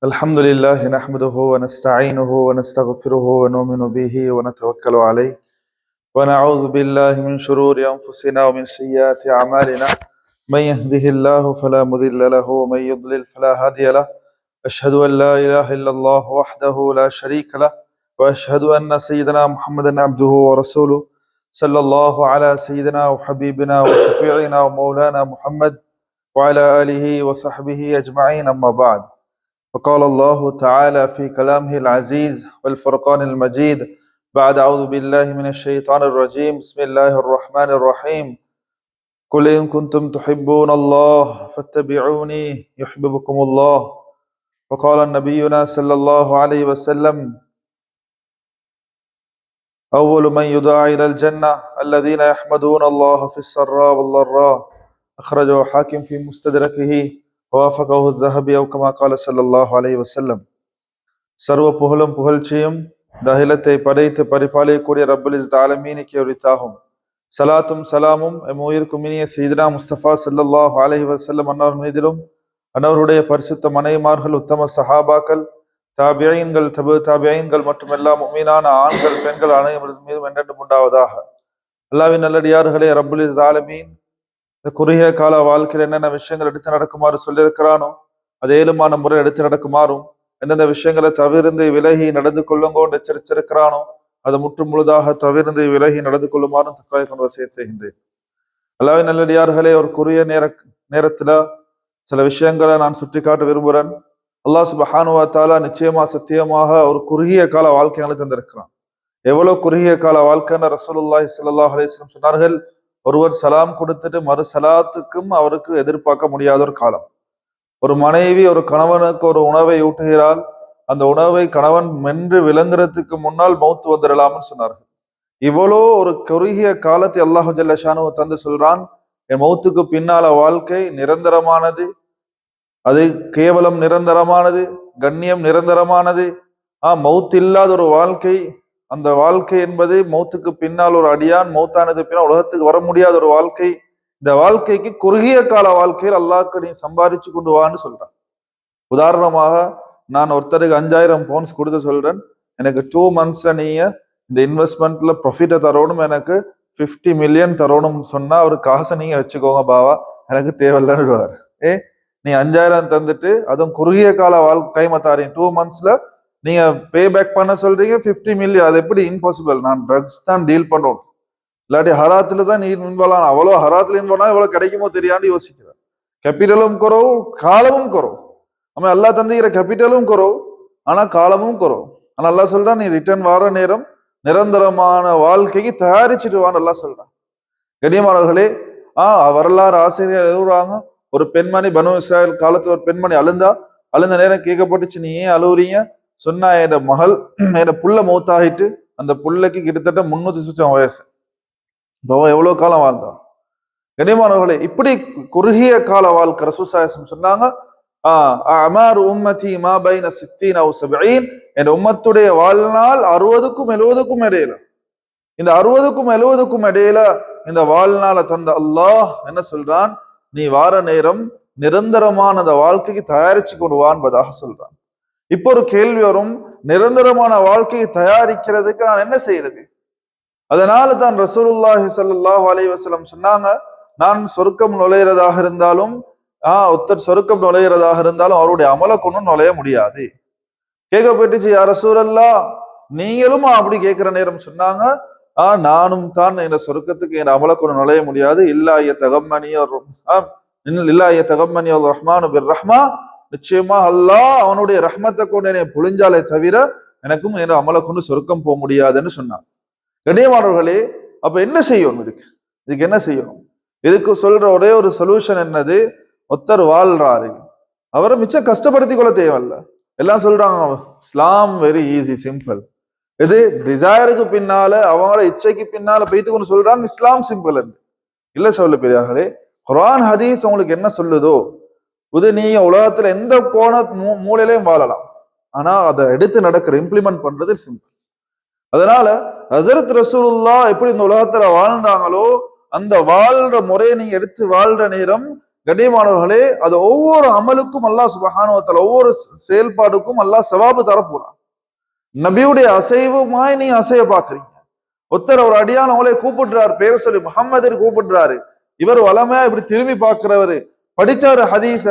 الحمد لله نحمده ونستعينه ونستغفره ونؤمن به ونتوكل عليه ونعوذ بالله من شرور أنفسنا ومن سيئات أعمالنا من يهده الله فلا مضل له ومن يضلل فلا هادي له أشهد أن لا إله إلا الله وحده لا شريك له وأشهد أن سيدنا محمدا عبده ورسوله صلى الله على سيدنا وحبيبنا وشفيعنا ومولانا محمد وعلى آله وصحبه أجمعين أما بعد. وقال الله تعالى في كلامه العزيز والفرقان المجيد بعد أعوذ بالله من الشيطان الرجيم بسم الله الرحمن الرحيم قل إن كنتم تحبون الله فاتبعوني يحببكم الله. وقال نبينا صلى الله عليه وسلم أول من يدعى إلى الجنة الذين يحمدون الله في السراء والضراء. أخرجه حاكم في مستدركه ووافقه الذهبي أو كما قال صلى الله عليه وسلم. சர்வ புகழும் புகழ்ச்சியும் இந்த அகிலத்தை படைத்து பரிபாலிக்கக்கூடிய ரப்பல் இஸ்ஸத் ஆலமீனுக்கே உரித்தாகும். சலாத்தும் சலாமும் எம் உயிர்க்கும் இனிய சய்யிதுனா முஸ்தபா ஸல்லல்லாஹு அலைஹி வஸல்லம் அன்னவர் மீதிலும் அன்னவருடைய பரிசுத்த மனைவிமார்கள் உத்தம சஹாபாக்கள் தாபியீன்கள் தபு தாபியீன்கள் மற்றும் எல்லா முஃமினான ஆண்கள் பெண்கள் அனைவரின் மீதும் என்றென்றும் உண்டாவதாக. அல்லாஹ்வின் நல்லடியார்களே, ரப்பல் இஸ்ஸத் ஆலமீன் இந்த குறுகிய கால வாழ்க்கையில் என்னென்ன விஷயங்கள் எடுத்து நடக்குமாறு சொல்லியிருக்கிறானோ அது ஏழுமான முறை எடுத்து நடக்குமாறும், எந்தெந்த விஷயங்களை தவிர்ந்து விலகி நடந்து கொள்ளுங்கோன்னு எச்சரிச்சிருக்கிறானோ அதை முற்று முழுதாக தவிர்ந்து விலகி நடந்து கொள்ளுமாறும் தக்காய் கொண்டு வசியத் செய்கின்றேன். அல்லாஹ்வின் நல்லடியார்களே, ஒரு குறுகிய நேரத்துல சில விஷயங்களை நான் சுட்டி காட்ட விரும்புகிறேன். அல்லாஹ் சுப்ஹானஹு வ தஆலா நிச்சயமா சத்தியமாக ஒரு குறுகிய கால வாழ்க்கைகளை தந்திருக்கிறான். எவ்வளவு குறுகிய கால வாழ்க்கைன்னு ரசூலுல்லாஹி ஸல்லல்லாஹு அலைஹி வஸல்லம் சொன்னார்கள். ஒருவர் சலாம் கொடுத்துட்டு மறு சலாத்துக்கும் அவருக்கு எதிர்பார்க்க முடியாத ஒரு காலம். ஒரு மனைவி ஒரு கணவனுக்கு ஒரு உணவை ஊட்டுகிறாள். அந்த உணவை கணவன் மென்று விளங்குறதுக்கு முன்னால் மௌத்து வந்துடலாம்னு சொன்னார்கள். இவ்வளோ ஒரு குறுகிய காலத்தை அல்லாஹு ஜல்ல ஷானு தந்து சொல்றான், என் மௌத்துக்கு பின்னால வாழ்க்கை நிரந்தரமானது, அது கேவலம் நிரந்தரமானது, கண்ணியம் நிரந்தரமானது. மௌத் இல்லாத ஒரு வாழ்க்கை, அந்த வாழ்க்கை என்பது மௌத்துக்கு பின்னால் ஒரு அடியான் மௌத்தானது பின்னால் உலகத்துக்கு வர முடியாத ஒரு வாழ்க்கை. இந்த வாழ்க்கைக்கு குறுகிய கால வாழ்க்கையில் அல்லாஹ்க்கு நீ சம்பாதிச்சு கொண்டு வான்னு சொல்றான். உதாரணமாக நான் ஒருத்தருக்கு 5000 பவுண்ட்ஸ் கொடுத்து சொல்றேன், எனக்கு 2 monthsல நீங்க இந்த இன்வெஸ்ட்மெண்ட்ல ப்ராஃபிட்டை தரணும், எனக்கு 50 மில்லியன் தரணும்னு சொன்னா ஒரு காசை நீங்க வச்சுக்கோங்க பாவா, எனக்கு தேவையில்லைன்னு. நீ 5000 தந்துட்டு அதுவும் குறுகிய கால டைமை தாரீங்க, 2 monthsல நீங்க பே பேக் பண்ண சொல்றீங்க 50 மில்லியன். அது எப்படி? இம்பாசிபிள். நான் ட்ரக்ஸ் தான் டீல் பண்ணணும், இல்லாட்டி ஹராத்துல தான் நீ இன்வால்வ் ஆன. அவ்வளோ ஹராத்துல இன்வால்வ் ஆனா எவ்வளவு கிடைக்குமோ தெரியாண்டு யோசிக்கிறேன். கேபிட்டலும் குறவு, காலமும் குறவு. நம்ம அல்லா தந்துகிற கேபிட்டலும் குறவு, ஆனா காலமும் குறவு. ஆனா அல்லா சொல்றான், நீ ரிட்டர்ன் வர நேரம் நிரந்தரமான வாழ்க்கைக்கு தயாரிச்சுட்டு வான்னு அல்லா சொல்றான். கண்ணியமானவர்களே, வரலாறு ஆசிரியர் எழுதுறாங்க, ஒரு பெண்மணி பனு இஸ்ராயல் காலத்துல ஒரு பெண்மணி அழுந்த நேரம் கேட்கப்பட்டுச்சு, நீ ஏன் அழுவுறீங்க? சொன்னா, என் மகள் என் புள்ள மௌத்தாகிட்டு, அந்த புள்ளைக்கு கிட்டத்தட்ட 300 சுச்சம் வயசு, எவ்வளவு காலம் வாழ்ந்தான். கண்ணியமானவர்களே, இப்படி குறுகிய கால வாழ்க்கை ரசூலுல்லாஹி சொன்னாங்க, அமார் உம்மதி மா பைன 60 அவு 70. என் உம்மத்துடைய வாழ்நாள் 60க்கும் 70க்கும் இடையில. இந்த 60க்கும் 70க்கும் இடையில இந்த வாழ்நாளை தந்த அல்லாஹ் என்ன சொல்றான், நீ வார நேரம் நிரந்தரமான அந்த வாழ்க்கைக்கு தயாரிச்சு கொண்டுவான் என்பதாக சொல்றான். இப்போ ஒரு கேள்வி வரும், நிரந்தரமான வாழ்க்கையை தயாரிக்கிறதுக்கு நான் என்ன செய்யறது? அதனால தான் ரசூலுல்லாஹி ஸல்லல்லாஹு அலைஹி வஸல்லம் சொன்னாங்க, நான் சொர்க்கம் நுழையிறதாக இருந்தாலும் ஒருத்தர் சொர்க்கம் நுழையிறதாக இருந்தாலும் அவருடைய அமலை கொண்டு நுழைய முடியாது. கேட்கப்பட்டுச்சு, யா ரசூலல்லாஹ் நீங்களும் அப்படி கேட்கிற நேரம் சொன்னாங்க, நானும் தான் இந்த சொர்க்கத்துக்கு என் அமலை கொண்டு நுழைய முடியாது. இல்லா யதகம்மனி ரஹ்மானு பிர் ரஹ்மா, நிச்சயமா அல்லாஹ் அவனுடைய ரஹ்மத்தை கொண்டு என்னை புழிஞ்சாலே தவிர எனக்கும் என் அமலை கொண்டு சொர்க்கம் போக முடியாதுன்னு சொன்னான். கண்ணியமானவர்களே, அப்ப என்ன செய்யணும்? இதுக்கு என்ன செய்யணும்? இதுக்கு சொல்ற ஒரே ஒரு சொல்யூஷன் என்னது? ஒருத்தர் வாழ்றாரு, அவரை மிச்சம் கஷ்டப்படுத்திக் கொள்ள தேவையில்ல. எல்லாம் சொல்றாங்க இஸ்லாம் வெரி ஈஸி, சிம்பிள். இது டிசைருக்கு பின்னால, அவங்களோட இச்சைக்கு பின்னால போய்த்துக்கொண்டு சொல்றாங்க இஸ்லாம் சிம்பிள் என்று. இல்ல சொல்ல பெரியார்களே, குர்ஆன் ஹதீஸ் உங்களுக்கு என்ன சொல்லுதோ இது நீங்க உலகத்துல எந்த கோண மூலையிலையும் வாழலாம், ஆனா அதை எடுத்து நடக்கிற இம்ப்ளிமெண்ட் பண்றது சிம்பிள். அதனால ஹஸரத் ரசூலுல்லாஹ் எப்படி இந்த உலகத்துல வாழ்ந்தாங்களோ அந்த வாழ்ற முறையை நீங்க எடுத்து வாழ்ற நேரம் கண்ணியமானவர்களே, அது ஒவ்வொரு அமலுக்கும் அல்லாஹ் சுப்ஹானஹு வ தஆலா, ஒவ்வொரு செயல்பாடுக்கும் அல்லாஹ் சவாபு தரப்போறான். நபியுடைய அசைவுமாய் நீ அசைய பாக்குறீங்க. ஒருத்தர் ஒரு அடியான் அவங்களே கூப்பிடுறாரு, பேர சொல்லி முஹம்மதுன்னு கூப்பிடுறாரு. இவர் வளமையா இப்படி திரும்பி பார்க்கிறவரு, படிச்சாரு ஹதீஸ.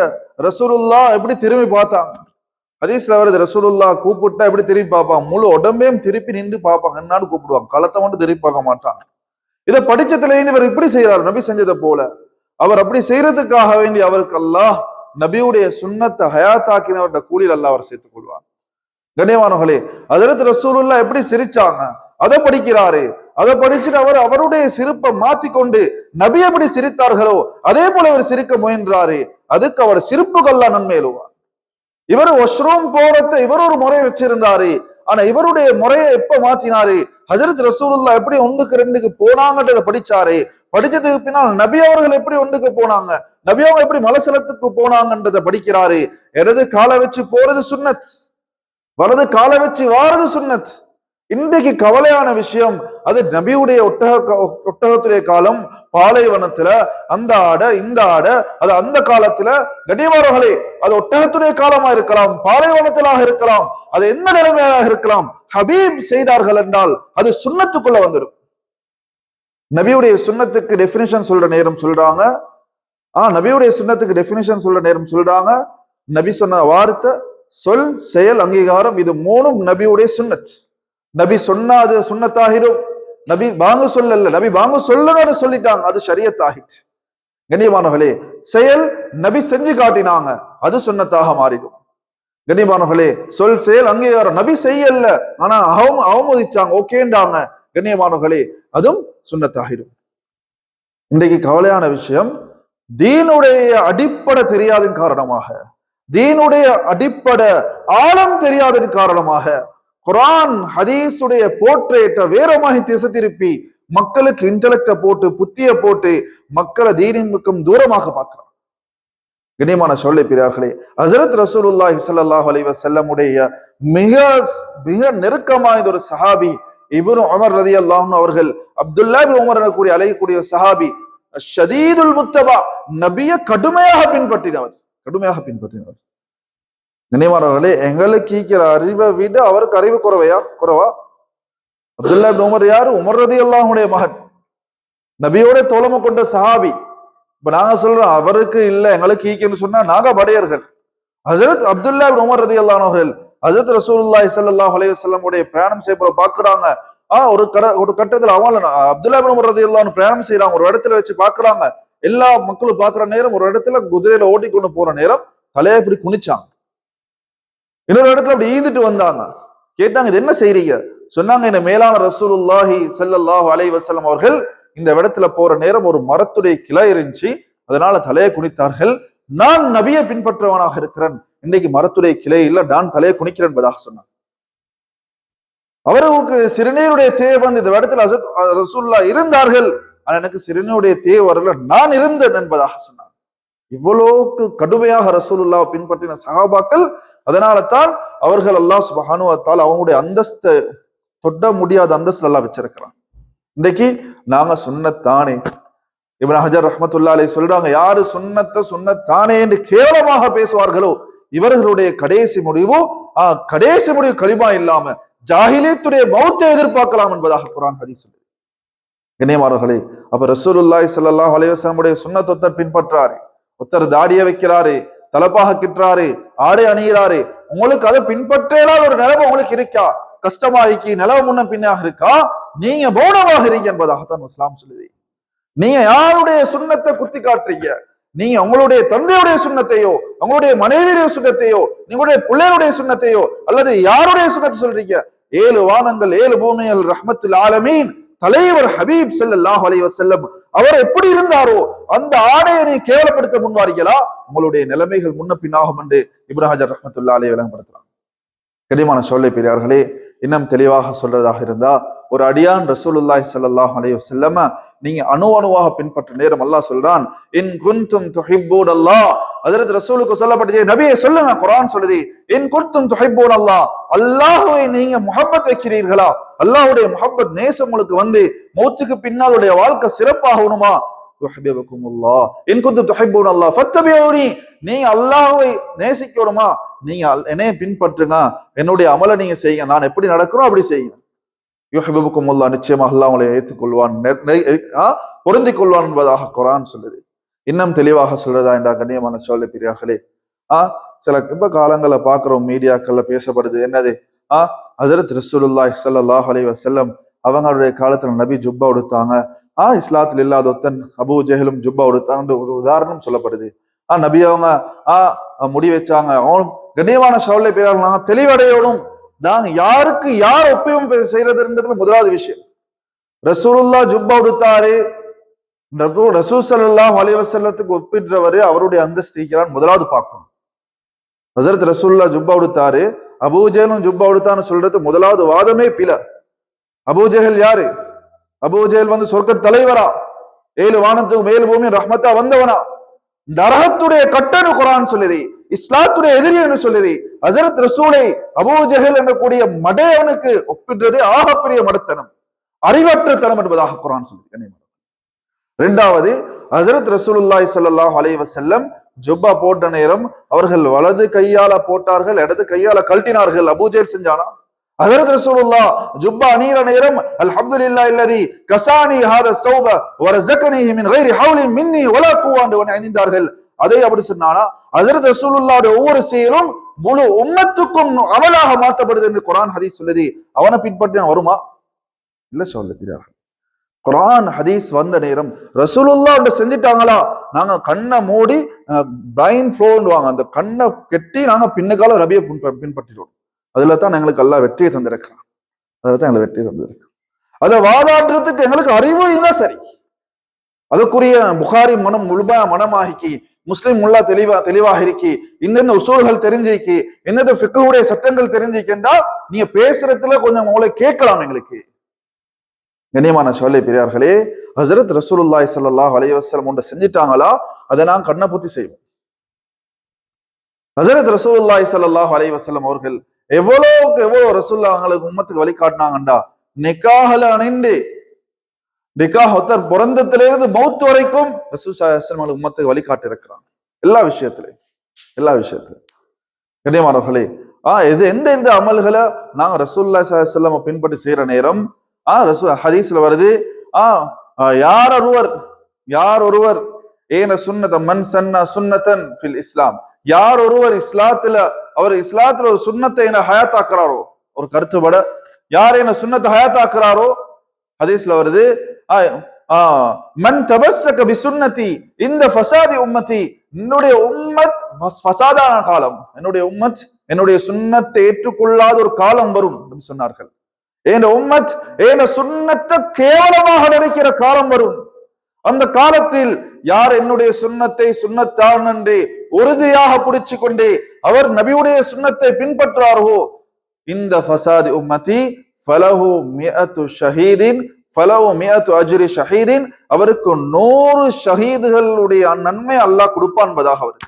ரசூலுல்லா எப்படி திரும்பி பார்த்தாங்க? ஹதீஸ்ல வருது, ரசூலுல்லா கூப்பிட்டா எப்படி திரும்பி பார்ப்பாங்க? முழு உடம்பையும் திருப்பி நின்று பார்ப்பாங்க, என்னான்னு கூப்பிடுவாங்க, களத்தை மட்டும் திரும்பி பார்க்க மாட்டாங்க. இதை படிச்சதுல இருந்து இவர் இப்படி செய்யறாரு, நபி செஞ்சதை போல. அவர் அப்படி செய்யறதுக்காக வேண்டி அவருக்கு அல்லாஹ் நபியுடைய சுன்னத்தை ஹயாத்தாக்கினவருடைய கூலியில் அல்லாஹ் அவர் சேர்த்துக் கொள்வார். கண்ணியமானவர்களே, ஹஜ்ரத் ரசூலுல்லாஹ் எப்படி சிரிச்சாங்க அதை படிக்கிறாரு. அதை படிச்சுட்டு அவர் அவருடைய சிரிப்பை மாத்திக்கொண்டு நபி எப்படி சிரித்தார்களோ அதே போல அவர் சிரிக்க முயன்றாரு. அதுக்கு அவர் சிரிப்புகள்லாம் நன்மை எழுவார். இவர் வாஷ்ரூம் போறத இவர் ஒரு முறை வச்சிருந்தாரு. ஆனா இவருடைய முறையை எப்ப மாத்தினாரு? ஹஜ்ரத் ரசூலுல்லாஹ் எப்படி ஒன்றுக்கு ரெண்டுக்கு போனாங்கன்றத படிச்சாரு. படிச்சதுக்கு பின்னால் நபி அவர்கள் எப்படி ஒன்றுக்கு போனாங்க, நபி அவங்க எப்படி மலசலத்துக்கு போனாங்கன்றத படிக்கிறாரு. இடது காலை வச்சு போறது சுன்னத், வலது காலை வச்சு வாரது சுன்னத். இன்றைக்கு கவலையான விஷயம், அது நபியுடைய ஒட்டகத்துடைய காலம், பாலைவனத்துல அந்த ஆடை இந்த ஆடை, அது அந்த காலத்துல கண்ணியமானவர்களே, அது ஒட்டகத்துடைய காலமா இருக்கலாம், பாலைவனத்திலாக இருக்கலாம், அது என்ன நிலைமையாக இருக்கலாம். ஹபீப் செய்தார்கள் என்றால் அது சுன்னத்துக்குள்ள வந்துடும். நபியுடைய சுன்னத்துக்கு டெபினிஷன் சொல்ற நேரம் சொல்றாங்க. நபியுடைய சுன்னத்துக்கு டெபினிஷன் சொல்ற நேரம் சொல்றாங்க. நபி சொன்ன வார்த்தை, சொல், செயல், அங்கீகாரம், இது மூணும் நபியுடைய சுன்னத். நபி சொன்னா அது சுன்னத்தாகிடும். நபி பாங்கு சொல்லல, நபி பாங்கு சொல்லுங்கன்னு சொல்லிட்டாங்க, அது ஷரியத் ஆகிட்டு. கண்ணியமானவர்களே, செயல் நபி செஞ்சு காட்டினாங்க, அது சுன்னத்தாக மாறிடும். கண்ணியமானவர்களே, சொல், செயல், அங்கீகாரம் நபி செய்யல, ஆனா அவமதிச்சாங்க, ஓகேண்டாங்க, கண்ணியமானவர்களே, அதுவும் சுன்னத்தாகிடும். இன்றைக்கு கவலையான விஷயம், தீனுடைய அடிப்படை தெரியாதன் காரணமாக, தீனுடைய அடிப்படை ஆழம் தெரியாதன் காரணமாக குர்ஆன் ஹதீஸுடைய போர்ட்ரேட்டை வேறமாகி திசை திருப்பி மக்களுக்கு இன்டலெக்ட போட்டு புத்திய போட்டு மக்களை தீனின் பக்கம் தூரமாக பார்க்கிறான். கண்ணியமான சொல்லை பெரியார்களே, ஹஜ்ரத் ரசூலுல்லாஹி ஸல்லல்லாஹு அலைஹி வஸல்லம் உடைய மிக மிக நெருக்கமான ஒரு சஹாபி இப்னு உமர் ரலியல்லாஹு அன்ஹு அவர்கள். அப்துல்லாஹ் இப்னு உமர் என கூறி அழைக்கக்கூடிய சஹாபி, ஷதீதுல் முத்தபா, நபியை கடுமையாக பின்பற்றினவர், கடுமையாக பின்பற்றினவர். கண்ணியமானவர்களே, எங்களுக்கு ஈக்கிற அறிவை விட அவருக்கு அறிவு குறைவா? அப்துல்லாஹ் இப்னு உமர் யாரு? உமர் ரலியல்லாஹு அன்ஹுடைய மகன், நபியோட தோழமை கொண்ட சஹாபி. இப்ப நாங்க சொல்றோம் அவருக்கு இல்ல எங்களுக்கு ஈக்குன்னு சொன்னா நாங்க படையர்கள். ஹஜ்ரத் அப்துல்லாஹ் இப்னு உமர் ரலியல்லாஹு அன்ஹு அவர்கள் ஹஜ்ரத் ரசூலுல்லாஹி ஸல்லல்லாஹு அலைஹி வஸல்லம் உடைய பிரயாணம் செய்ய பாக்குறாங்க. ஒரு கட்டத்துல அவன் அப்துல்லாஹ் இப்னு உமர் ரலியல்லாஹு அன்ஹு பிரயாணம் செய்யறாங்க, ஒரு இடத்துல வச்சு பாக்குறாங்க. எல்லா மக்களும் பாக்குற நேரம், ஒரு இடத்துல குதிரையில ஓட்டி கொண்டு போற நேரம் தலையை இப்படி குனிச்சாங்க. இன்னொரு இடத்துல அப்படி ஈந்துட்டு வந்தாங்க. கேட்டாங்க, இது என்ன செய்றீங்க? சொன்னாங்க, இந்த மேலான ரசூலுல்லாஹி ஸல்லல்லாஹு அலைஹி வஸல்லம் அவர்கள் இந்த இடத்துல போற நேரம் ஒரு மரத்துடைய கிளை இருந்துச்சு, அதனால தலையை குனித்தார்கள். நான் நபியை பின்பற்றவனாக இருக்கிறேன், இன்னைக்கு மரத்துடைய கிளை இல்ல, நான் தலையை குனிக்கிறேன் என்பதாக சொன்னார். அவருக்கு சிறுநீருடைய தேவை வந்து இந்த இடத்துல ரசூலுல்லாஹ் இருந்தார்கள், ஆனா எனக்கு சிறுநீருடைய தேவை வரல, நான் இருந்தேன் என்பதாக சொன்னார். இவ்வளவுக்கு கடுமையாக ரசூலுல்லாஹ் பின்பற்றின சஹாபாக்கள். அதனால தான் அவர்கள் அல்லாஹ் சுப்ஹானஹு வ தஆலா அவங்களுடைய அந்தஸ்தை தொட்ட முடியாத அந்தஸ்து அல்லாஹ் வச்சிருக்கிறான். இன்றைக்கு நாங்க சுன்னத்தானே, இப்னு ஹஜர் ரஹ்மத்துல்லாஹி அலைஹி சொல்றாங்க, யாரு சுன்னத்தானே என்று கேவலமாக பேசுவார்களோ இவர்களுடைய கடைசி முடிவு கலிமா இல்லாம ஜாஹிலியத்துடைய மௌத்தை எதிர்பார்க்கலாம் என்பதாக குர்ஆன் ஹதீஸ் சொல்லுது. கண்ணியமானவர்களே, அப்ப ரசூலுல்லாஹி ஸல்லல்லாஹு அலைஹி வஸல்லம் உடைய சுன்னத்தை பின்பற்றாரு, ஒருத்தர் தாடியை வைக்கிறாரு, தலப்பாக கிட்டுறாரு, ஆடை அணிகிறாரு, உங்களுக்கு அதை பின்பற்றலாத ஒரு நிலைமை உங்களுக்கு இருக்கா? கஷ்டமா இருக்கி, நிலவு முன்ன பின்னாக இருக்கா? நீங்க மௌனமாக இருங்க என்பதாகத்தான் இஸ்லாம் சொல்லுது. நீங்க யாருடைய சுன்னத்தை குத்தி காட்டுறீங்க? நீங்க உங்களுடைய தந்தையுடைய சுன்னத்தையோ, உங்களுடைய மனைவியுடைய சுன்னத்தையோ, உங்களுடைய பிள்ளையுடைய சுன்னத்தையோ, அல்லது யாருடைய சுன்னத்தை சொல்றீங்க? 7 வானங்கள் 7 பூமிகள் ரஹ்மத்துல் ஆலமீன் தலைவர் ஹபீப் ஸல்லல்லாஹு அலைஹி வஸல்லம் அவர் எப்படி இருந்தாரோ அந்த ஆடையை நீ கேவலப்படுத்த முன்வாரீங்களா? உங்களுடைய நிலைமைகள் முன்ன பின்னாகும் என்று இப்னு ஹஜர் ரஹ்மத்துல்லாஹி அலைஹி விளங்கப்படுத்துறாங்க. கனிமான சொல்லை பெரியார்களே, இன்னும் தெளிவாக சொல்றதாக இருந்தா, ஒரு அடியான் ரசூலுல்லாஹி ஸல்லல்லாஹு அலைஹி வஸல்லம் நீங்க அணுவாக பின்பற்ற நேரம் அல்லாஹ் சொல்றான், இன் குன்தும் துஹிப்பூன் அல்லாஹ். ஹஜ்ரத் ரசூலுக்கு சொல்லப்பட்டது, நபியே சொல்லுங்க, குர்ஆன் சொல்லுது, இன் குன்தும் துஹிப்பூன் அல்லாஹ், அல்லாஹ்வை நீங்க முஹப்பத் வைக்கிறீர்களா? அல்லாஹ்வுடைய முஹப்பத் நேசம் உங்களுக்கு வந்து மௌத்துக்கு பின்னால் உடைய வாழ்க்கை சிறப்பாகணுமா? யுஹிப்புகுமுல்லாஹ் இன் குன்தும் துஹிப்பூனல்லாஹ் ஃபத்தபிஊனி. நீங்க அல்லாஹ்வை நேசிக்கணுமா, நீங்க என்னைய பின்பற்றுங்க, என்னுடைய அமலை நீங்க செய்யுங்க, நான் எப்படி நடக்கிறோம் அப்படி செய்யுங்க. யுஹிப்புகுமுல்லாஹ், நிச்சயமாக அல்லாஹ் உங்களை ஏற்றுக்கொள்வான், பொருந்திக் கொள்வான் என்பதாக குர்ஆன் சொல்லுது. இன்னும் தெளிவாக சொல்றதா என்றா கண்ணியமான சகோதர பெரியார்களே, சில இப்ப காலங்களை பாக்குறோம், மீடியாக்கள்ல பேசப்படுது என்னது, ஹஜ்ரத் ரசூலுல்லாஹி ஸல்லல்லாஹு அலைஹி வஸல்லம் அவங்களுடைய காலத்துல நபி ஜுப்பா உடுத்தாங்க. இஸ்லாத்தில் இல்லாத ஒத்தன் அபூ ஜஹலும் ஜுப்பா உடுத்தாங்க ஒரு உதாரணம் சொல்லப்படுது. நபி அவங்க முடி வச்சாங்க. கண்ணியமான சகோதர பெரியார்கள், நாங்க தெளிவடையணும், நாங்க யாருக்கு யார் ஒப்பயம் செய்யறதுன்றது முதலாவது விஷயம். ரசூலுல்லாஹ் ஜுப்பா உடுத்தாரு, ரசூல் ஸல்லல்லாஹு அலைஹி வஸல்லத்துக்கு ஒப்பிடுறவரு அவருடைய அந்தஸ்திக்கிறான் முதலாவது பார்க்கணும். ஹஜ்ரத் ரசூலுல்லாஹ் ஜுப்பா உடுத்தாரு, அபூ ஜஹலும் ஜுப்பா உடுத்தான்னு சொல்றது முதலாவது வாதமே பில. அபூ ஜஹல் யாரு? அபூ ஜஹல் சொர்க்க தலைவரா, 7 வானத்துக்கு மேல் பூமி ரஹ்மத்தா வந்தவனா, நரகத்துடைய கட்டணு குர்ஆன் சொல்லுது, இஸ்லாத்துடைய எதிரி என்று சொல்லுது. ஹஜ்ரத் ரசூலை அபூ ஜஹல் என்னக்கூடிய மடையவனுக்கு ஒப்பிடுறதே ஆகப்பெரிய மடத்தனம், அறிவற்றத்தனம் என்பதாக குர்ஆன் சொல்லுது. இரண்டாவது, ஹஜ்ரத் ரசூலுல்லாஹி ஸல்லல்லாஹு அலைஹி வஸல்லம் ஜுப்பா போட்ட நேரம் அவர்கள் வலது கையால போட்டார்கள், இடது கையால கழட்டினார்கள். அபூ ஜஹல் செஞ்சானா? ஹஜ்ரத் ரசூலுல்லாஹ் ஜுப்பா அணியிற நேரம் அல்ஹம்துலில்லாஹி அல்லதி கஸானி ஹாதா ஸௌப வரஸகனிஹி மின் கைரி ஹவ்லின் மின்னி வலா குவா என்று அணிந்தார்கள். அதை அப்படி சொன்னானா? ஹஜ்ரத் ரசூலுல்லாஹ்வுடைய ஒவ்வொரு செயலும் முழு உம்மத்துக்கும் அமலாக மாற்றப்படுது என்று குர்ஆன் ஹதீஸ் சொல்லுது. அவனை பின்பற்றினா வருமா? இல்ல சொல்லுகிறார்கள். குர்ஆன் ஹதீஸ் வந்த நேரம் ரசூலுல்லாஹ் ஒன்று செஞ்சிட்டாங்களா, நாங்க கண்ணை மூடி பிளைண்ட் ஃப்ளோன்னுவாங்க, அந்த கண்ணை கெட்டி நாங்க பின்னுக்கால ரபியை பின்பற்றிடுவோம். அதுல தான் எங்களுக்கு எல்லாம் வெற்றியை தந்திருக்கிறான். அதுல தான் எங்களுக்கு வெற்றியை தந்திருக்கான். அதை வாதாடுறதுக்கு எங்களுக்கு அறிவு தான் சரி. அதுக்குரிய புகாரி மனம் முழுமையா மனமாகி, முஸ்லிம் முல்லா தெளிவாக இருக்கி, இந்தந்த உசூல்கள் தெரிஞ்சிக்கி, எந்தெந்த ஃபிக்ஹுடைய சட்டங்கள் தெரிஞ்சிக்கின்றா நீங்க பேசுறதுல கொஞ்சம் உங்களை கேட்கலாம். எங்களுக்கு கண்ணியமான சகோதர பெரியார்களே, ஹஜ்ரத் ரசூலுல்லாஹி ஸல்லல்லாஹு அலைஹி வஸல்லம் ஒன்று செஞ்சிட்டாங்களா அதை நான் கண்ணை பூத்தி செய்வோம். ஹஜ்ரத் ரசூலுல்லாஹி ஸல்லல்லாஹு அலைஹி வஸல்லம் அவர்கள் எவ்வளவுக்கு எவ்வளவு ரசூலுல்லாஹ் அவங்களுக்கு உம்மத்துக்கு வழிகாட்டினாங்கண்டா, நிக்காஹ்ல அணிந்து நிக்காஹ் ஒருத்தர் பிறந்தத்திலிருந்து மௌத் வரைக்கும் ரசூல் ஸல்லல்லாஹு அலைஹி வஸல்லம் உம்மத்துக்கு வழிகாட்டி இருக்கிறாங்க. எல்லா விஷயத்திலும் கண்ணியமானவர்களே, இது எந்த அமல்களை நாங்க ரசூலுல்லாஹி ஸல்லல்லாஹு அலைஹி வஸல்லம் பின்பற்றி செய்யற நேரம் ஹதீஸ்ல வருது, யார் ஒருவர் ஏன சுன்னத மன் சன்னா சுன்னதன் ஃபில் இஸ்லாம், யார் ஒருவர் இஸ்லாத்துல ஒரு சுன்னத்தை என்ன ஹயாத்தாக்குறாரோ, ஒரு கருத்துப்பட யார் என்ன சுன்னத்தை ஹயாத்தாக்குறாரோ, ஹதீஸ்ல வருது, மன் தபஸ்ஸக பி சுன்னதி இந்த ஃபசாதி உம்மதி, என்னுடைய உம்மத் ஃபசாதான காலம், என்னுடைய சுன்னத்தை ஏற்றுக்கொள்ளாத ஒரு காலம் வரும் என்று சொன்னார்கள். ஏன உம்மத் ஏன சுன்னத்தை கேவலமாக நினைக்கிற காலம் வரும். அந்த காலத்தில் யார் என்னுடைய சுன்னத்தை சுன்னத்தான் என்று உறுதியாக பிடிச்சு கொண்டே அவர் நபியுடைய சுன்னத்தை பின்பற்றாரோ, இந்த ஃபசாதி உம்மதி ஃபலஹு மிஅத்து ஷஹீதின் ஃபலஹு மிஅத்து அஜ்ரி ஷஹீதின், அவருக்கு 100 ஷஹீதுகளுடைய நன்மை அல்லாஹ் கொடுப்பான் என்பதாக வருது.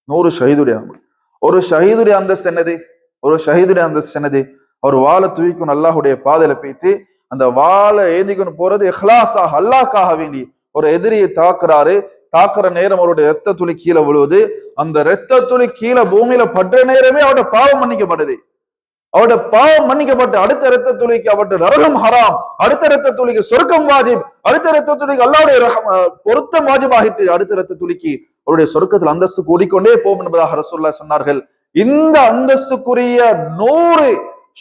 100 ஷஹீதுடைய நன்மை. ஒரு ஷஹீதுடைய அந்தஸ்து என்னது? அவர் வாழை தூக்கிக்கும் அல்லாஹுடைய பாதையில பேத்து அந்த வாழை ஏந்திக்கொண்டு போறது இஹ்லாஸாக அல்லாஹ்க்காக வேண்டி. ஒரு எதிரியை தாக்குற நேரம் அவருடைய ரத்த துளி கீழே விழுவது, அந்த ரத்த துளி கீழே பூமியில படுற நேரமே அவருடைய பாவம் மன்னிக்கப்படுது. அவருடைய பாவம் மன்னிக்கப்பட்டு அடுத்த ரத்த துளிக்கு அவருடைய நரகம் ஹராம், அடுத்த ரத்த துளிக்கு சொர்க்கம் வாஜிப், அடுத்த ரத்த துளிக்கு அல்லாஹ்வுடைய பொருத்தம் வாஜிப் ஆகிட்டு அடுத்த ரத்த துளிக்கு அவருடைய சொர்க்கத்தில் அந்தஸ்து கூடிக்கொண்டே போகும் என்பதாக ரசூலுல்லாஹ் சொன்னார்கள். இந்த அந்தஸ்துக்குரிய 100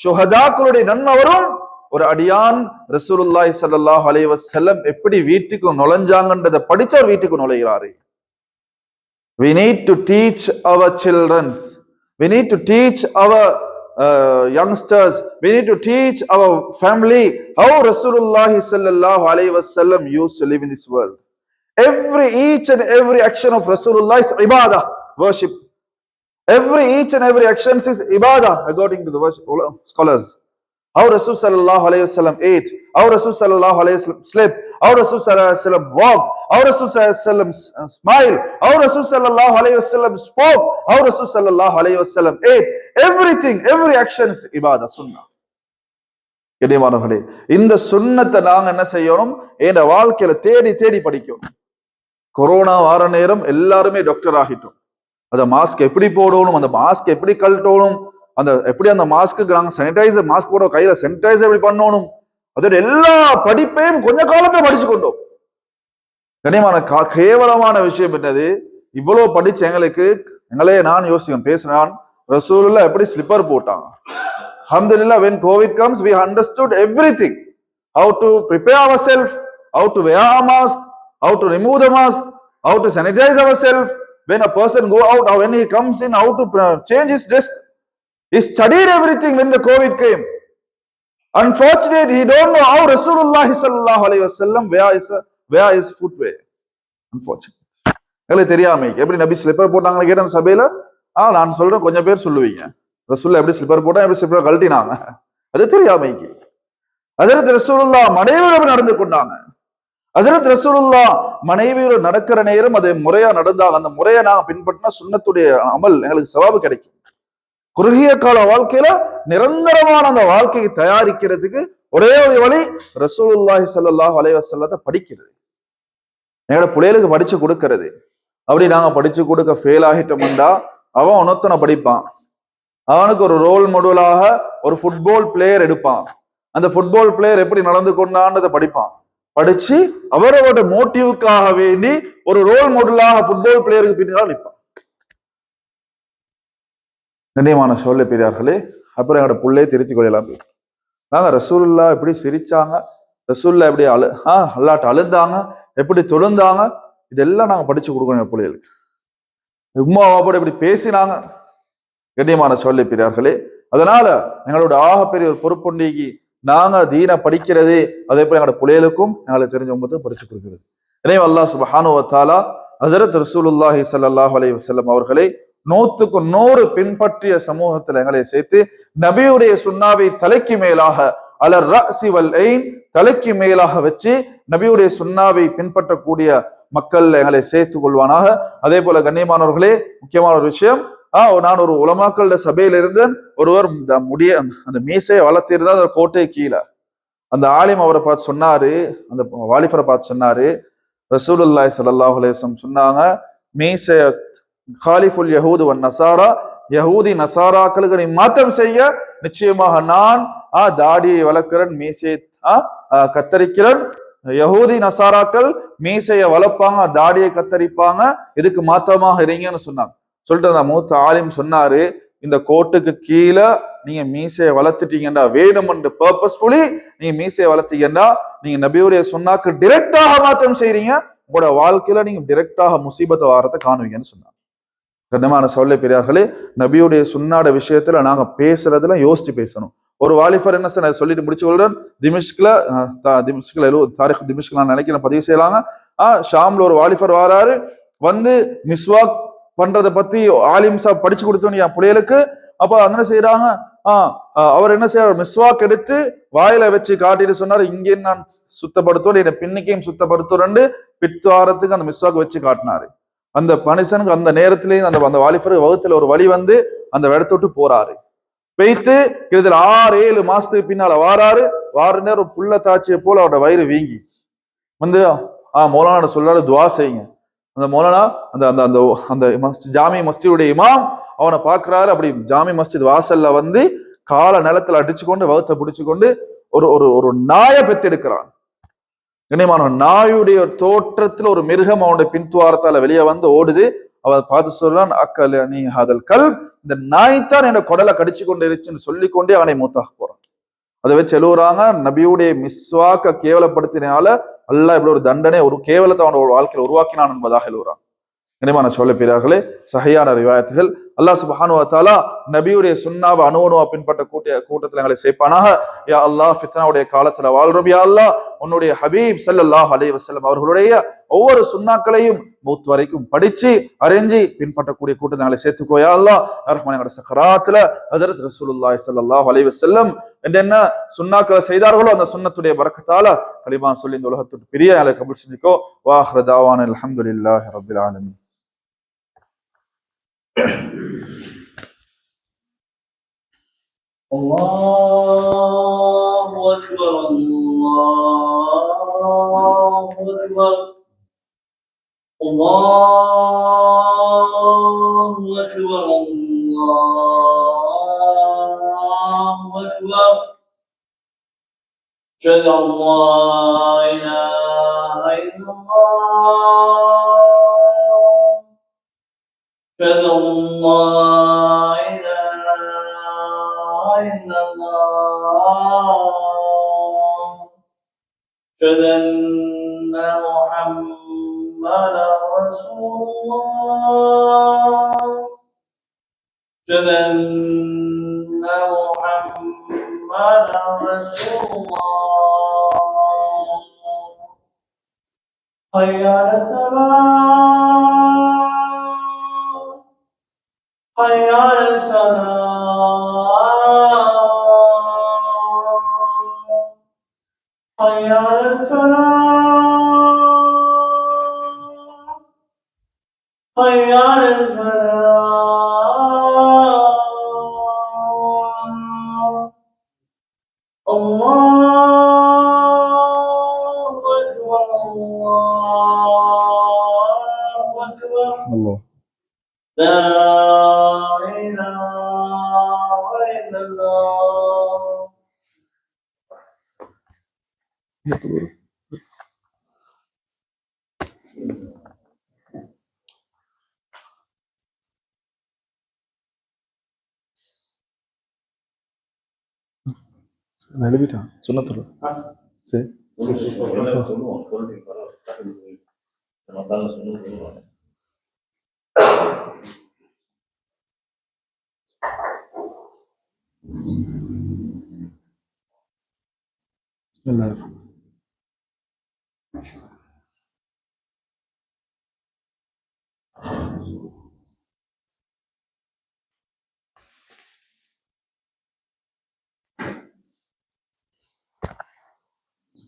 ஷுஹதாக்களுடைய நன்மை வரும். ஒரு அடியான் ரசூலுல்லாஹி ஸல்லல்லாஹு அலைஹி வஸல்லம் எப்படி வீட்டுக்கு நுழைஞ்சாங்கன்றதை படிச்சா வீட்டுக்கு நுழைகிறாரு. We need to teach our children, we need to teach our youngsters, we need to teach our family how Rasulullahi sallallahu alaihi wasallam used to live in this world. Each and every action of Rasulullah is ibadah, worship. Each and every action is ibadah according to the scholars. How Rasul sallallahu alaihi wasallam ate, how Rasul sallallahu alaihi wasallam slept, how Rasul sallallahu alaihi wasallam walked, how Rasul sallallahu alaihi wasallam smiled, how Rasul sallallahu alaihi wasallam spoke, how Rasul sallallahu alaihi wasallam ate. Everything, every action is ibadah, sunnah. கண்ணியமானவர்களே, இந்த சுன்னத்தை நாங்க என்ன செய்யணும்? என் வாழ்க்கையில தேடி படிக்கணும். Corona வார நேரம் எல்லாருமே டாக்டர் ஆகிட்டோம். அந்த மாஸ்க் எப்படி போடணும், அந்த மாஸ்க் எப்படி கழட்டணும், அந்த எப்படி அந்த மாஸ்க்கு நாங்கள் சானிடைசர் மாஸ்க் போட கையில சானிடைசர் எப்படி பண்ணணும், அதோட எல்லா படிப்பையும் கொஞ்ச காலத்தை படிச்சு கொண்டோம். கனியமான கேவலமான விஷயம் என்னது, இவ்வளவு படிச்சு எங்களுக்கு நான் யோசிக்கிறேன் பேசினான் ரசூலுல்லாஹ் எப்படி ஸ்லிப்பர் போட்டாங்க. Alhamdulillah, when COVID comes, we understood everything. How to prepare ourselves, how to wear a mask, how to remove the mask, how to sanitize ourselves. When a person go out, or when he comes in, how to change his dress. He studied everything when the COVID came. Unfortunately, he don't know how Rasulullah sallallahu alaihi wasallam wear his footwear. Unfortunately. எங்களுக்கு தெரியாம எப்படி நபி slipper போட்டாங்களே கேட்ட சபையில நான் சொல்றேன், கொஞ்சம் பேர் சொல்லுவீங்க ரசூலுல்லாஹ் எப்படி ஸ்லிப்பர் போட்டா எப்படி ஸ்லிப்பர் கழட்டினாங்க, அது தெரியாமைக்கு. ஹஜ்ரத் ரசூலுல்லாஹ் மனைவியோடு நடந்து கொண்டாங்க. ஹஜ்ரத் ரசூலுல்லாஹ் மனைவியோடு நடக்கிற நேரம் அது முறையா நடந்தாங்க. அந்த முறையை நாங்க பின்பற்றினா சுன்னத்துடைய அமல் எங்களுக்கு சவாபு கிடைக்கும். குறுகிய கால வாழ்க்கையில நிரந்தரமான அந்த வாழ்க்கையை தயாரிக்கிறதுக்கு ஒரே ஒரு வழி ரசூலுல்லாஹி ஸல்லல்லாஹு அலைஹி வஸல்லத்தை படிக்கிறது, எங்களோட பிள்ளைகளுக்கு படிச்சு கொடுக்கறது. அப்படி நாங்க படிச்சு கொடுக்க ஃபெயில் ஆகிட்டோம்டா அவன் உணர்த்தனை படிப்பான், அவனுக்கு ஒரு ரோல் மாடலாக ஒரு ஃபுட்பால் பிளேயர் எடுப்பான், அந்த ஃபுட்பால் பிளேயர் எப்படி நடந்து கொண்டான்றதை படிப்பான், படிச்சு அவரோட மோட்டிவுக்காக வேண்டி ஒரு ரோல் மாடலாக ஃபுட்பால் பிளேயருக்கு பின்னால் நிற்பான். கண்ணியமான சோழ பெரியார்களே, அப்புறம் எங்களோட பிள்ளையை திருத்தி கொள்ளலாம். நாங்க ரசூலுல்லாஹ் எப்படி சிரிச்சாங்க, ரசூலுல்லாஹ் எப்படி அல்லாட்ட அழுந்தாங்க, எப்படி தொழுந்தாங்க, இதெல்லாம் நாங்க படிச்சு கொடுக்கணும் என் பிள்ளைகளுக்கு. உம்மா வாப்போட எப்படி பேசினாங்க. கண்ணியமான சோழ பெரியார்களே, அதனால எங்களோட ஆகப்பெரிய ஒரு பொறுப்புண்டிக்கு நாங்க தீன படிக்கிறது, அதே போல எங்களோட பிள்ளைகளுக்கும் எங்களுக்கு தெரிஞ்சவங்க படிச்சு கொடுக்கிறது. எனவே அல்லாஹ் சுப்ஹானஹு வ தஆலா ஹஜ்ரத் ரசூலுல்லாஹி ஸல்லல்லாஹு அலைஹி வஸல்லம் அவர்களை 100க்கு 100 பின்பற்றிய சமூகத்துல எங்களை சேர்த்து நபியுடைய சுன்னாவை தலைக்கு மேலாக அலர் ரஅஸி வல் ஐன் தலைக்கு மேலாக வச்சு நபியுடைய சுன்னாவை பின்பற்றக்கூடிய மக்கள் எங்களை சேர்த்து கொள்வானாக. அதே போல கண்ணியமானவர்களே, முக்கியமான ஒரு விஷயம், நான் ஒரு உலமாக்கள சபையில இருந்தேன். ஒருவர் முடிய அந்த மீசையை வளர்த்திருந்தா அந்த கோட்டை கீழே அந்த ஆலிம் அவரை பார்த்து சொன்னாரு, அந்த வாலிபரை பார்த்து சொன்னாரு, ரசூலுல்லாஹி ஸல்லல்லாஹு அலைஹி வஸல்லம் சொன்னாங்க, மீசை காலிஃபுல் யஹூது வன் நசாரா, யஹூதி நசாராக்களுக்கு நீ மாற்றம் செய்ய நிச்சயமாக நான் தாடியை வளர்க்கிறேன், மீசையை கத்தரிக்கிறேன். யஹூதி நசாராக்கள் மீசையை வளர்ப்பாங்க, தாடியை கத்தரிப்பாங்க, இதுக்கு மாற்றமாக இருங்கன்னு சொன்னாங்க. சொல்லிட்டு அந்த மூத்த ஆலிம் சொன்னாரு, இந்த கோட்டுக்கு கீழே நீங்க மீசையை வளர்த்துட்டீங்கன்னா, வேணுமென்று பர்பஸ்ஃபுல்லி நீங்க மீசையை வளர்த்தீங்கன்னா நீங்க நபியுடைய சுன்னாக்கு டிரெக்டாக மாற்றம் செய்றீங்க, உங்களோட வாழ்க்கையில நீங்க டிரெக்டாக முசீபத்தை வாரத்தை காணுவீங்கன்னு சொன்னாங்க. கண்ணியமான சகோதர பெரியார்களே, நபியுடைய சுன்னாட விஷயத்துல நாங்க பேசுறதுல யோசிச்சு பேசணும். ஒரு வாலிபர் என்ன சார் சொல்லிட்டு முடிச்சு கொள்றேன், திமிஷ்கில் தாரிக் திமிஷ்கில் நான் நினைக்கிறேன் பதிவு செய்யலாங்க. ஷாம்ல ஒரு வாலிபர் வாராரு, வந்து மிஸ்வாக் பண்றதை பத்தி ஆலிம் சாப் படிச்சு கொடுத்தோம் என் பிள்ளைகளுக்கு. அப்ப என்ன செய்யறாங்க, அவர் என்ன செய்யறாரு, மிஸ்வாக் எடுத்து வாயில வச்சு காட்டிட்டு சொன்னாரு, இங்கே நான் சுத்தப்படுத்துவோம், என்னை பின்னிக்கையும் சுத்தப்படுத்துறேன், பித்வாரத்துக்கு அந்த மிஸ்வாக் வச்சு காட்டினாரு. அந்த மனுஷனுக்கு அந்த நேரத்திலேயே அந்த வாலிபர் வகுத்துல ஒரு வழி வந்து அந்த இடத்த விட்டு போறாரு. பெய்த்து கிட்டத்தட்ட 6-7 மாசத்துக்கு பின்னால வார நேரம் புள்ள தாச்சியை போல அவரோட வயிறு வீங்கி வந்து மௌலானா சொல்றாரு, துவா செய்யுங்க. அந்த மௌலானா அந்த அந்த அந்த ஜாமி மஸ்ஜிதுடைய இமாம் அவனை பாக்குறாரு. அப்படி ஜாமி மஸ்ஜித் வாசல்ல வந்து கால நிலத்துல அடிச்சு கொண்டு வகுத்தை பிடிச்சு கொண்டு ஒரு ஒரு நாயை பெத்தெடுக்கிறான். கண்ணியமான நாயுடைய தோற்றத்துல ஒரு மிருகம் அவனுடைய பின்துவாரத்தால வெளியே வந்து ஓடுது. அவன் பார்த்து சொல்றான், அக்கல் நீ ஹதல் கல், இந்த நாய்த்தான் என்னோட குடலை கடிச்சு கொண்டு இருச்சுன்னு சொல்லிக்கொண்டே அவனை மூத்தாக போறான். அதை வச்சு எழுவுறாங்க, நபியுடைய மிஸ்வாக்க கேவலப்படுத்தினால அல்லாஹ் இப்படி ஒரு தண்டனை, ஒரு கேவலத்தை அவனோட வாழ்க்கையில உருவாக்கினான் என்பதாக எழுவுறான். கண்ணியமான சகோதர பெரியார்களே, சஹீஹான ரிவாயத்துகள், அல்லாஹ் சுப்ஹானஹு வ தஆலா நபியுடைய சுன்னாவை அணுவணுவா பின்பற்ற கூட்டத்தில் எங்களை சேர்ப்பானாக. யா அல்லாஹ், ஃபித்னாவுடைய காலத்துல வாழ்றோம். யா அல்லாஹ், உன்னுடைய ஹபீப் ஸல்லல்லாஹு அலைஹி வஸல்லம் அவர்களுடைய ஒவ்வொரு சுன்னாக்களையும் மௌத் வரைக்கும் படிச்சு அறிஞ்சு பின்பற்றக்கூடிய கூட்டத்தை எங்களை சேர்த்துக்கோ. யா அல்லாஹ், ரஹ்மான், எங்களோட சக்கராத்துல ஹஜ்ரத் ரசூலுல்லாஹி ஸல்லல்லாஹு அலைஹி வஸல்லம் என்ன சுன்னாக்களை செய்தார்களோ அந்த சுன்னத்துடைய பரக்கத்தால கலிமா சொல்லி இந்த உலகத்துக்கு பெரிய எங்களை கபூல் செஞ்சுக்கோ. வாஹிரு தாவானா அல்ஹம்துலில்லாஹி ரப்பில் ஆலமீன். الله أكبر الله أكبر الله أكبر الله أكبر أشهد أن لا إله إلا الله أشهد أن لا إله إلا الله أشهد أن محمدا رسول الله أشهد أن محمدا رسول الله حي على الصلاة حي على الصلاة حي على الفلاح حي على الفلاح الله أكبر الله أكبر الله لا إله إلا الله எழுதிட்டா சொன்ன சரி بسم الله الرحمن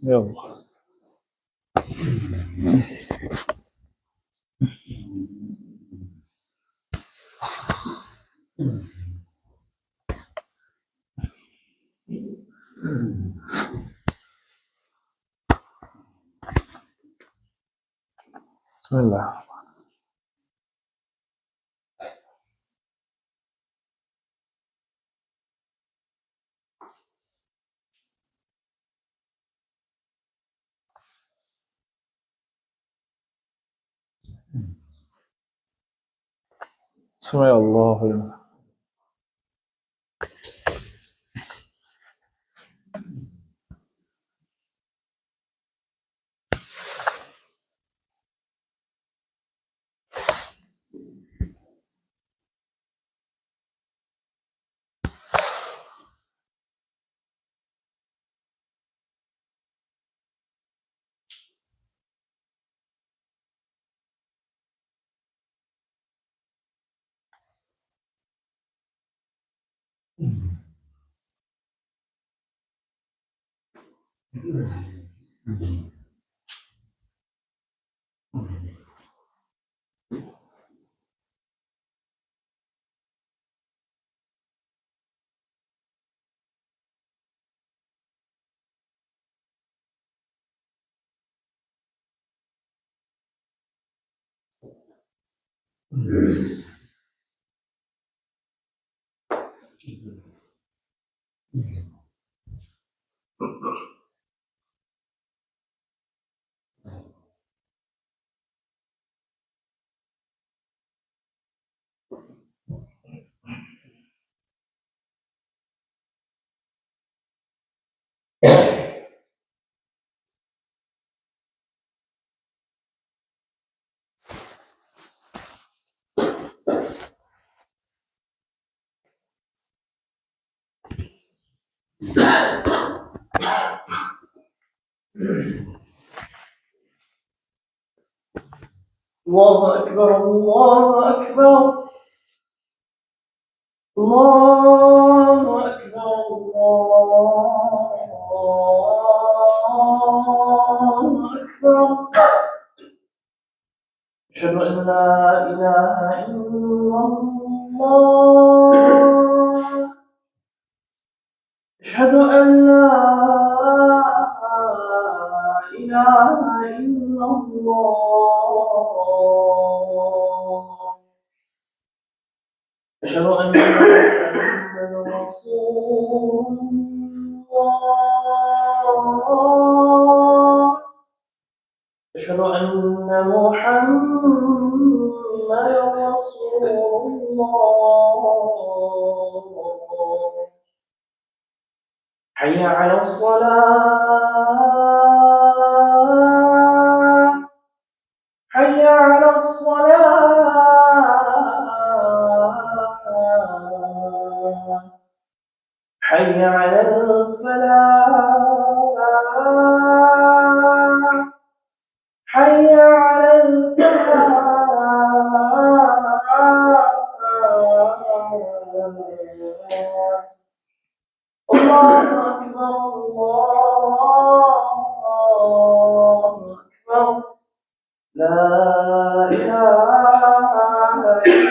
يلا بسم الله سمع الله لمن الله أكبر الله أكبر الله أكبر الله أكبر أشهد أن لا إله إلا الله أشهد أن لا إله إلا الله أشهد أن محمدا رسول الله أشهد أن محمدا رسول الله حي على الصلاة حي على الصلاة حي على الفلاح حي على الفلاح الله أكبر الله أكبر لا إله إلا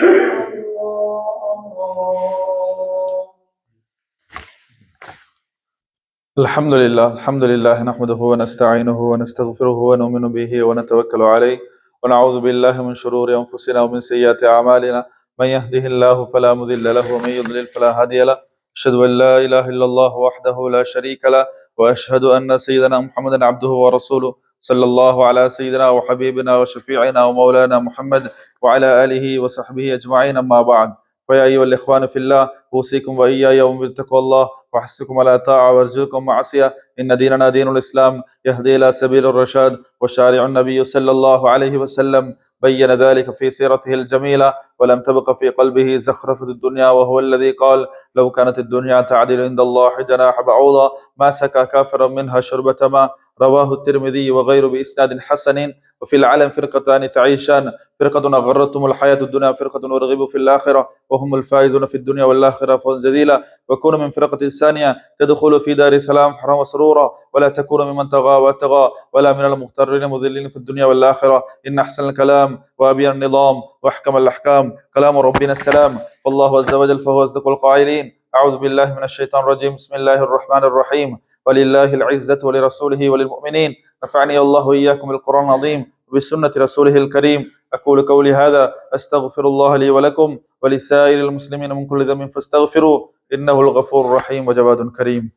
الله الحمد لله نحمده ونستعينه ونستغفره ونؤمن به ونتوكل عليه ونعوذ بالله من شرور أنفسنا ومن سيئات أعمالنا من يهده الله فلا مضل له ومن يضلل فلا هادي له أشهد أن لا إله إلا الله وحده لا شريك له وأشهد أن سيدنا محمدا عبده ورسوله صلى الله على سيدنا وحبيبنا وشفيعنا ومولانا محمد وعلى آله وصحبه أجمعين أما بعد فيا أيها الإخوان في الله أوصيكم وإياي بتقوى الله وحثكم على طاعة وارجوكم معصية إن ديننا دين الإسلام يهدي إلى سبيل الرشاد وشارع النبي صلى الله عليه وسلم بين ذلك في سيرته الجميلة ولم تبق في قلبه زخرفة الدنيا وهو الذي قال لو كانت الدنيا تعدل عند الله جناح بعوضة ما سكى كافرا منها شربة ماء رواه الترمذي وغير بإسناد حسن وفي العالم فرقتان تعيشان فرقة أغرتهم الحياة الدنيا فرقة ورغبوا في الآخرة وهم الفائزون في الدنيا والآخرة فوزا جزيلا وكونوا من فرقة ثانية تدخل في دار سلام حرا وسرورا ولا تكونوا ممن طغى واتغى ولا من المغترين مذلين في الدنيا والآخرة إن أحسن الكلام وأبين النظام وأحكم الأحكام كلام ربنا السلام فالله عز وجل فهو أصدق القائلين أعوذ بالله من الشيطان الرجيم بسم الله الرحمن الرحيم ولله العزة ولرسوله وللمؤمنين نفعني الله وإياكم بالقرآن العظيم وبسنة رسوله الكريم أقول قولي هذا أستغفر الله لي ولكم ولسائر المسلمين من كل ذنب فاستغفروا إنه الغفور الرحيم وجواد كريم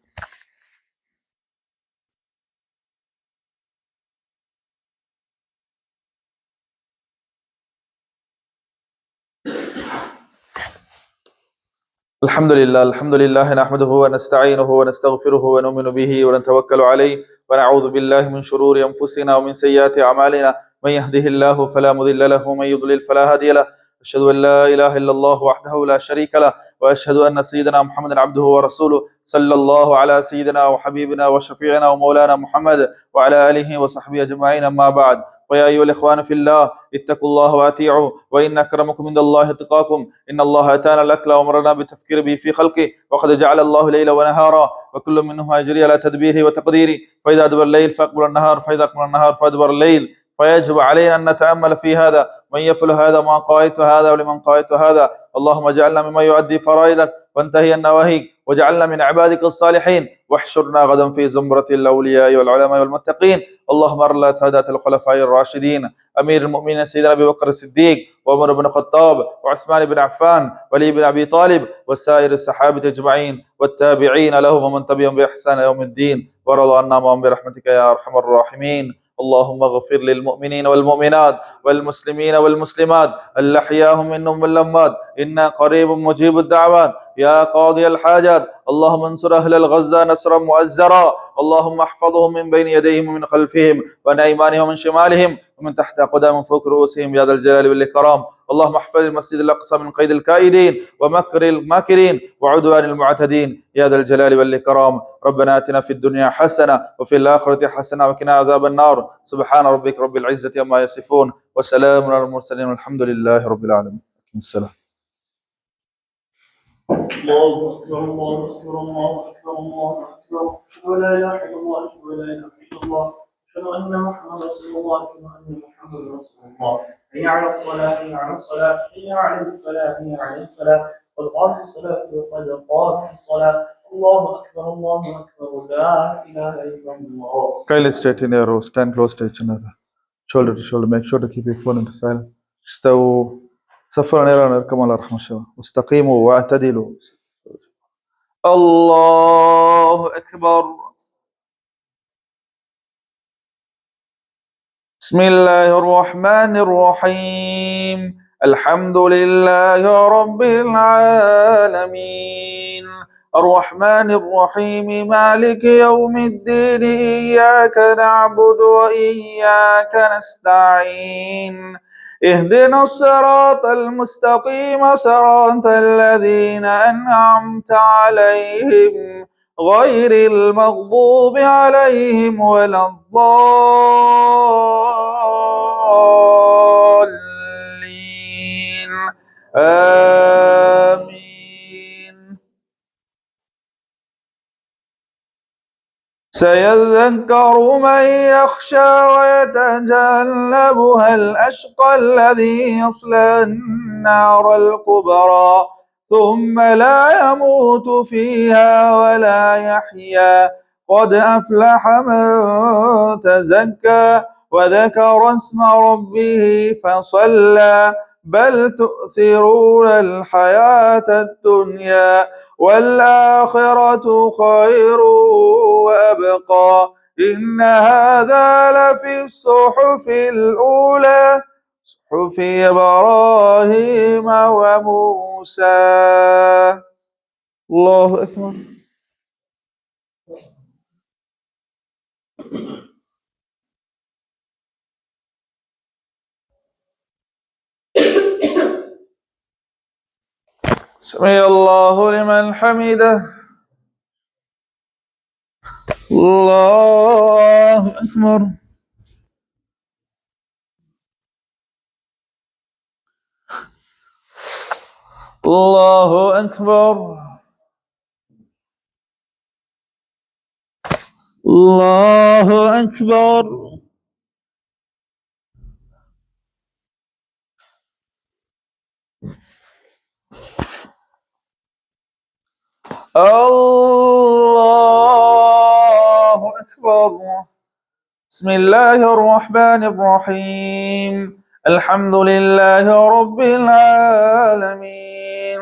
الحمد لله نحمده ونستعينه ونستغفره ونؤمن به ونتوكل عليه ونعوذ بالله من شرور أنفسنا ومن سيئات أعمالنا من يهده الله فلا مضل له ومن يضلل فلا هادي له أشهد أن لا إله إلا الله وحده لا شريك له وأشهد أن سيدنا محمدا عبده ورسوله صلى الله على سيدنا وحبيبنا وشفيعنا ومولانا محمد وعلى آله وصحبه أجمعين أما بعد ويا أيها الإخوان في الله اتقوا الله وأطيعوا وإن أكرمكم عند الله اتقاكم إن الله أتانا الأكل وأمرنا بالتفكير به في خلقه وقد جعل الله ليلا ونهارا وكل منهما يجري على تدبيره وتقديره فإذا أدبر الليل فأقبل النهار فإذا أقبل النهار فأدبر الليل فيجب علينا أن نتأمل في هذا من يفعل هذا ما قائت هذا ولمن قائت هذا اللهم اجعلنا مما يؤدي فرائضك وانتهي النواهيك واجعلنا من عبادك الصالحين واحشرنا غدا في زمرة الأولياء والعلماء والمتقين اللهم ارنا سادات الخلفاء الراشدين أمير المؤمنين سيدنا أبي بكر الصديق وعمر بن الخطاب وعثمان بن عفان وعلي بن أبي طالب وسائر الصحابة أجمعين والتابعين لهم ومن تبعهم بإحسان يوم الدين ورضى عنا معهم برحمتك يا أرحم الراحمين اللهم اغفر للمؤمنين والمؤمنات والمسلمين والمسلمات الأحياء منهم والأموات إنا قريب مجيب الدعوات يا قاضي الحاجات اللهم انصر أهل الغزة نصرا مؤزرا اللهم احفظهم من بين يديهم ومن خلفهم وعن أيمانهم ومن شمالهم ومن تحت أقدامهم فوق رؤوسهم يا ذا الجلال والإكرام اللهم احفظ المسجد الأقصى من قيد الكائدين ومكر الماكرين وعدوان المعتدين يا ذا الجلال والإكرام ربنا آتنا في الدنيا حسنة وفي الآخرة حسنة وقنا عذاب النار سبحان ربك رب العزة عما يصفون وسلام على المرسلين والحمد لله رب العالمين السلام الله أكبر الله أكبر الله أكبر الله أكبر أشهد أن لا إله إلا الله أشهد أن لا إله إلا الله أشهد أن محمدا رسول الله أشهد أن محمدا رسول الله حي على الصلاة حي على الصلاة حي على الفلاح حي على الفلاح قد قامت الصلاة وقد قامت الصلاة الله أكبر الله أكبر لا إله إلا الله. Kindly straighten your row, stand close to each another, shoulder to shoulder. Make sure to keep your phone in the silent. استووا صفوا نيران اركموا على رحمة الله واستقيموا واعتدلوا. الله أكبر. بسم الله الرحمن الرحيم. الحمد لله رب العالمين الرحمن الرحيم مالك يوم الدين إياك نعبد وإياك نستعين اهدنا الصراط المستقيم صراط الذين أنعمت عليهم غير المغضوب عليهم ولا الضالين آمين. سيذكر من يخشى ويتجنبها الأشقى الذي يصلى النار الكبرى ثم لا يموت فيها ولا يحيا قد أفلح من تزكى وذكر اسم ربه فصلى بل تؤثرون الحياة الدنيا والآخرة خير وأبقى إن هذا لفي الصحف الأولى صحف إبراهيم وموسى. الله أكبر. سمع الله لمن حمده. الله أكبر. الله أكبر. الله أكبر. الله أكبر. بسم الله الرحمن الرحيم الحمد لله رب العالمين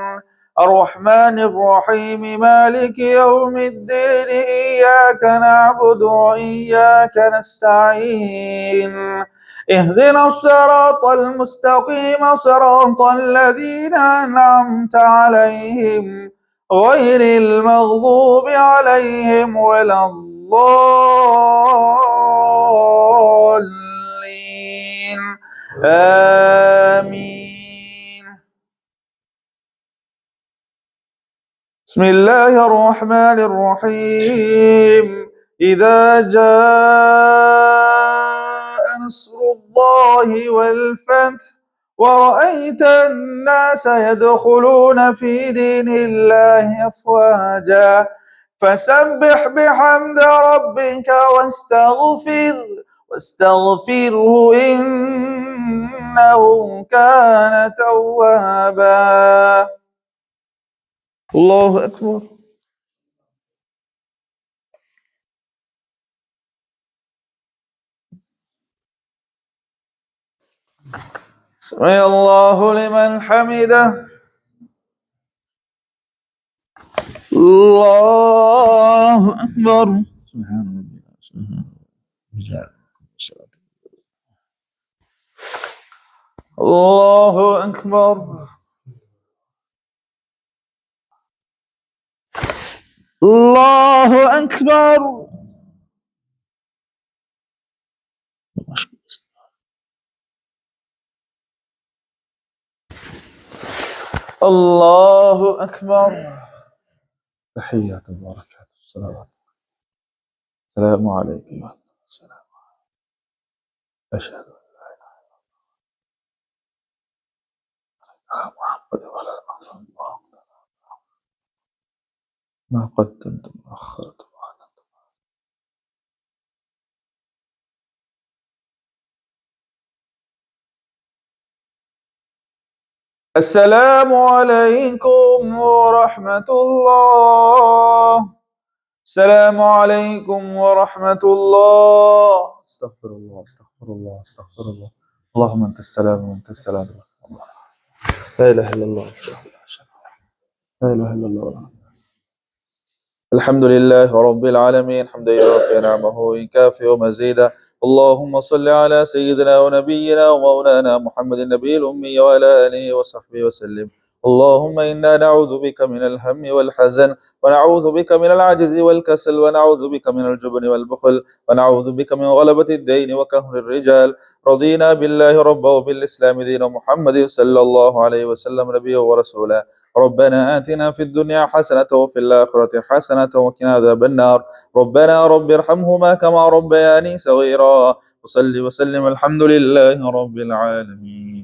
الرحمن الرحيم مالك يوم الدين إياك نعبد وإياك نستعين اهدنا الصراط المستقيم صراط الذين أنعمت عليهم غير المغضوب عليهم ولا الضالين آمين. بسم الله الرحمن الرحيم إذا جاء نصر الله والفتح ورأيت الناس يدخلون في دين الله أفواجا فسبح بحمد ربك واستغفره إنه كان توابا. الله أكبر. سمع الله لمن حمده. الله أكبر. سبحان ربي الله أكبر. الله أكبر. الله أكبر. تحيات وبركاته السلام عليكم ورحمة الله. أشهد أن لا إله إلا محمد وعلى آله الله ما قدمتم وأخرتم. السلام عليكم ورحمة الله. السلام عليكم ورحمة الله. استغفر الله استغفر الله استغفر الله. اللهم أنت السلام وأنت السلام. لا إله إلا الله. لا إله إلا الله. الحمد لله رب العالمين حمدا يوافي نعمه ويكافئ مزيدا. اللهم صل على سيدنا ونبينا ومولانا محمد النبي الأمي وعلى آله وصحبه وسلم. اللهم إنا نعوذ بك من الهم والحزن، ونعوذ بك من العجز والكسل، ونعوذ بك من الجبن والبخل، ونعوذ بك من غلبة الدين وكهر الرجال. رضينا بالله ربا وبالإسلام دين، محمد صلى الله عليه وسلم نبيا ورسولا. ربنا آتنا في الدنيا حسنة وفي الآخرة حسنة وقنا عذاب النار. ربنا رب ارحمهما كما ربياني صغيرا. وصل وسلم. الحمد لله رب العالمين.